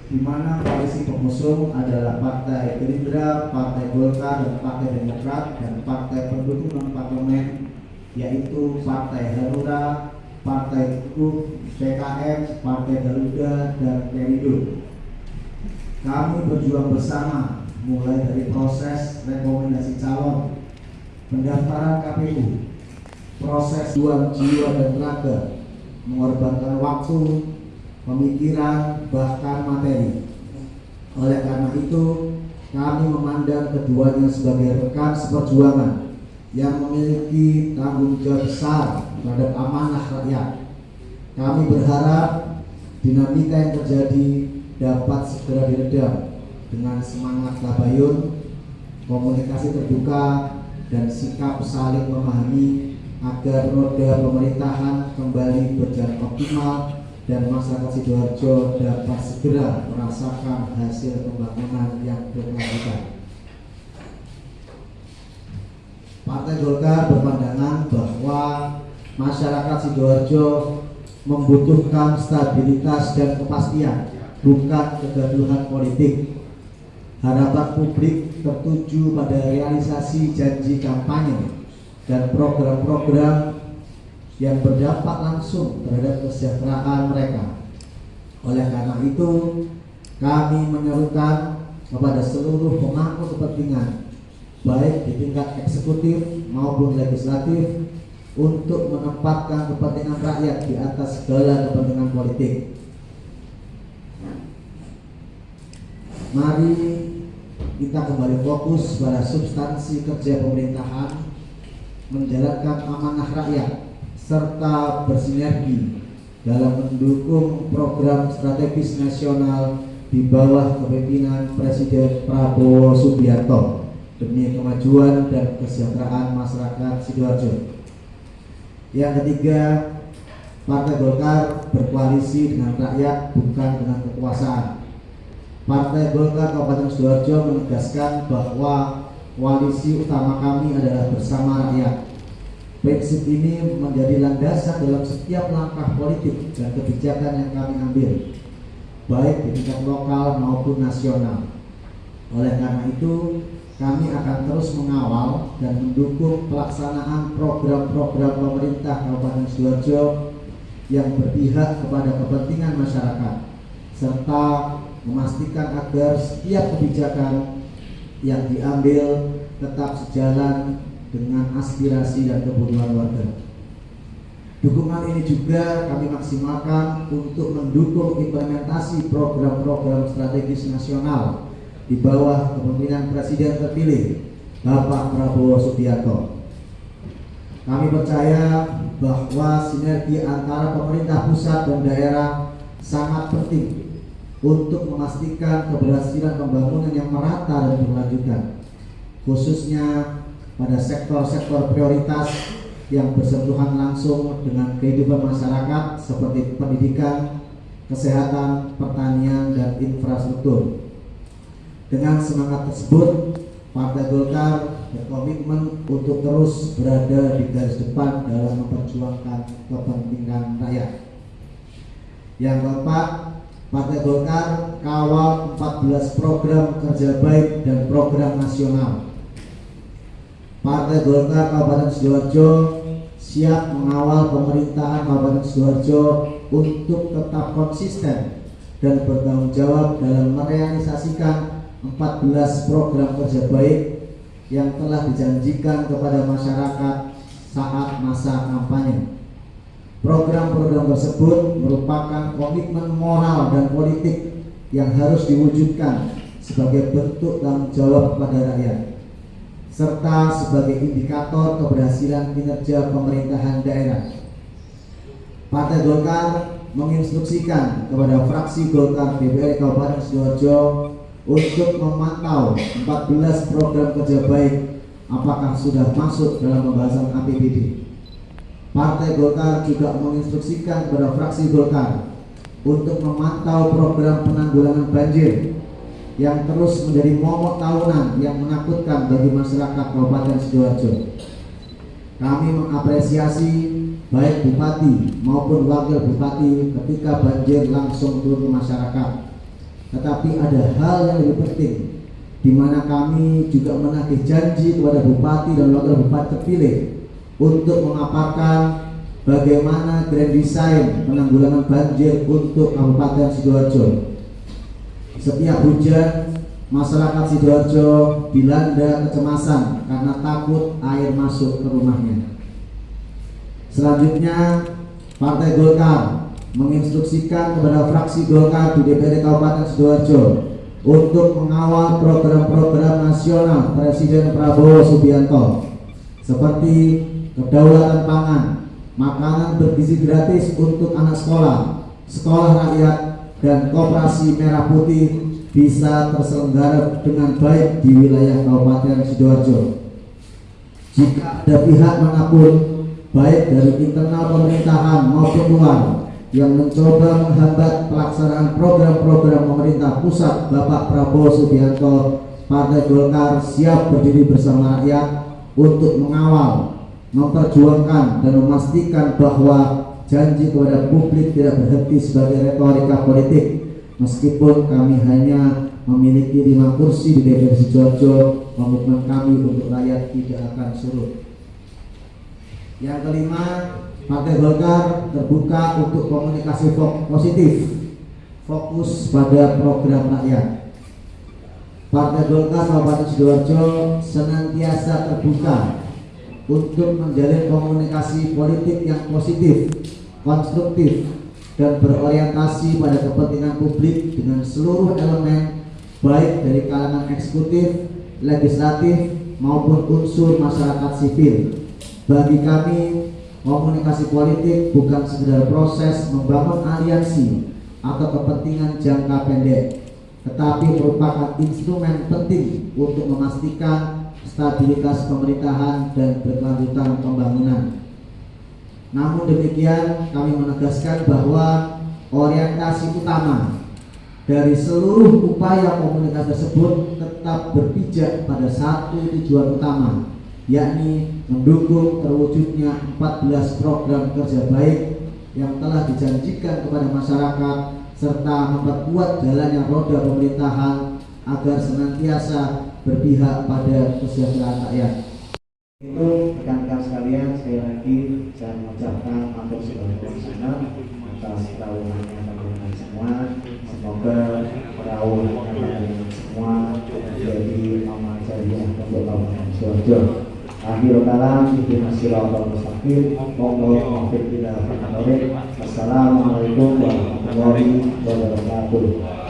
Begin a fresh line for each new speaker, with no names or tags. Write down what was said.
di mana koalisi pengusung adalah Partai Gerindra, Partai Golkar, dan Partai Demokrat, dan partai pendukung non-parlemen yaitu Partai Hanura, Partai Kukuh, PKM, Partai Garuda, dan Perindo. Kami berjuang bersama mulai dari proses rekomendasi calon, pendaftaran KPU, proses jual jiwa dan tenaga, mengorbankan waktu, pemikiran, bahkan materi. Oleh karena itu, kami memandang keduanya sebagai rekan seperjuangan yang memiliki tanggung jawab besar terhadap amanah rakyat. Kami berharap dinamika yang terjadi dapat segera diredam dengan semangat tabayun, komunikasi terbuka, dan sikap saling memahami agar roda pemerintahan kembali berjalan optimal dan masyarakat Sidoarjo dapat segera merasakan hasil pembangunan yang berkelanjutan. Partai Golkar berpandangan bahwa masyarakat Sidoarjo membutuhkan stabilitas dan kepastian, bukan kegaduhan politik. Harapan publik tertuju pada realisasi janji kampanye dan program-program yang berdampak langsung terhadap kesejahteraan mereka. Oleh karena itu, kami menyerukan kepada seluruh pemangku kepentingan, baik di tingkat eksekutif maupun legislatif, untuk menempatkan kepentingan rakyat di atas segala kepentingan politik. Mari kita kembali fokus pada substansi kerja pemerintahan, menjalankan amanah rakyat, serta bersinergi dalam mendukung program strategis nasional di bawah kepemimpinan Presiden Prabowo Subianto demi kemajuan dan kesejahteraan masyarakat Sidoarjo. Yang ketiga, Partai Golkar berkoalisi dengan rakyat, bukan dengan kekuasaan. Partai Golkar Kabupaten Sidoarjo menegaskan bahwa koalisi utama kami adalah bersama rakyat. Prinsip ini menjadi landasan dalam setiap langkah politik dan kebijakan yang kami ambil, baik di tingkat lokal maupun nasional. Oleh karena itu, kami akan terus mengawal dan mendukung pelaksanaan program-program pemerintah Kabupaten Sidoarjo yang berpihak kepada kepentingan masyarakat, serta memastikan agar setiap kebijakan yang diambil tetap sejalan dengan aspirasi dan kebutuhan warga. Dukungan ini juga kami maksimalkan untuk mendukung implementasi program-program strategis nasional di bawah kepemimpinan Presiden terpilih Bapak Prabowo Subianto. Kami percaya bahwa sinergi antara pemerintah pusat dan daerah sangat penting untuk memastikan keberhasilan pembangunan yang merata dan berkelanjutan, khususnya pada sektor-sektor prioritas yang bersentuhan langsung dengan kehidupan masyarakat seperti pendidikan, kesehatan, pertanian, dan infrastruktur. Dengan semangat tersebut, Partai Golkar berkomitmen untuk terus berada di garis depan dalam memperjuangkan kepentingan rakyat. Yang keempat, Partai Golkar kawal 14 program kerja baik dan program nasional. Partai Golkar Kabupaten Sidoarjo siap mengawal pemerintahan Kabupaten Sidoarjo untuk tetap konsisten dan bertanggung jawab dalam merealisasikan 14 program kerja baik yang telah dijanjikan kepada masyarakat saat masa kampanye. Program-program tersebut merupakan komitmen moral dan politik yang harus diwujudkan sebagai bentuk tanggung jawab kepada rakyat, serta sebagai indikator keberhasilan kinerja pemerintahan daerah. Partai Golkar menginstruksikan kepada fraksi Golkar DPR Kabupaten Sidoarjo untuk memantau 14 program kerja baik apakah sudah masuk dalam pembahasan APBD. Partai Golkar juga menginstruksikan kepada fraksi Golkar untuk memantau program penanggulangan banjir yang terus menjadi momok tahunan yang menakutkan bagi masyarakat Kabupaten Sidoarjo. Kami mengapresiasi baik bupati maupun wakil bupati ketika banjir langsung turun ke masyarakat. tetapi ada hal yang lebih penting, di mana kami juga menagih janji kepada Bupati dan Wakil Bupati terpilih untuk memaparkan bagaimana grand design penanggulangan banjir untuk Kabupaten Sidoarjo. Setiap hujan, masyarakat Sidoarjo dilanda kecemasan karena takut air masuk ke rumahnya. Selanjutnya, Partai Golkar menginstruksikan kepada fraksi Golkar di DPRD Kabupaten Sidoarjo untuk mengawal program-program nasional Presiden Prabowo Subianto seperti kedaulatan pangan, makanan bergizi gratis untuk anak sekolah, sekolah rakyat, dan koperasi merah putih bisa terselenggara dengan baik di wilayah Kabupaten Sidoarjo. Jika ada pihak manapun, baik dari internal pemerintahan maupun luar, yang mencoba menghambat pelaksanaan program-program pemerintah pusat Bapak Prabowo Subianto, Partai Golkar siap berdiri bersama rakyat untuk mengawal, memperjuangkan, dan memastikan bahwa janji kepada publik tidak berhenti sebagai retorika politik. Meskipun kami hanya memiliki 5 kursi di DPRD Sidoarjo, komitmen kami untuk rakyat tidak akan surut. Yang kelima, Partai Golkar terbuka untuk komunikasi positif, fokus pada program rakyat. Partai Golkar Kabupaten Sidoarjo senantiasa terbuka untuk menjalin komunikasi politik yang positif, konstruktif, dan berorientasi pada kepentingan publik dengan seluruh elemen, baik dari kalangan eksekutif, legislatif, maupun unsur masyarakat sipil. Bagi kami, komunikasi politik bukan sekedar proses membangun aliansi atau kepentingan jangka pendek, tetapi merupakan instrumen penting untuk memastikan stabilitas pemerintahan dan berkelanjutan pembangunan. Namun demikian, kami menegaskan bahwa orientasi utama dari seluruh upaya komunikasi tersebut tetap berpijak pada satu tujuan utama, yakni mendukung terwujudnya 14 program kerja baik yang telah dijanjikan kepada masyarakat, serta memperkuat jalannya roda pemerintahan agar senantiasa berpihak pada kesejahteraan rakyat. Itu rekan-rekan sekalian, sekali lagi saya mengucapkan matur suwun atas kerawuhannya teman-teman semua. Semoga kerawuhannya teman-teman semua menjadi amal jariah untuk Kabupaten Sidoarjo. Akhirul kalam, ihdinas siratal mustaqim, Assalamualaikum warahmatullahi wabarakatuh.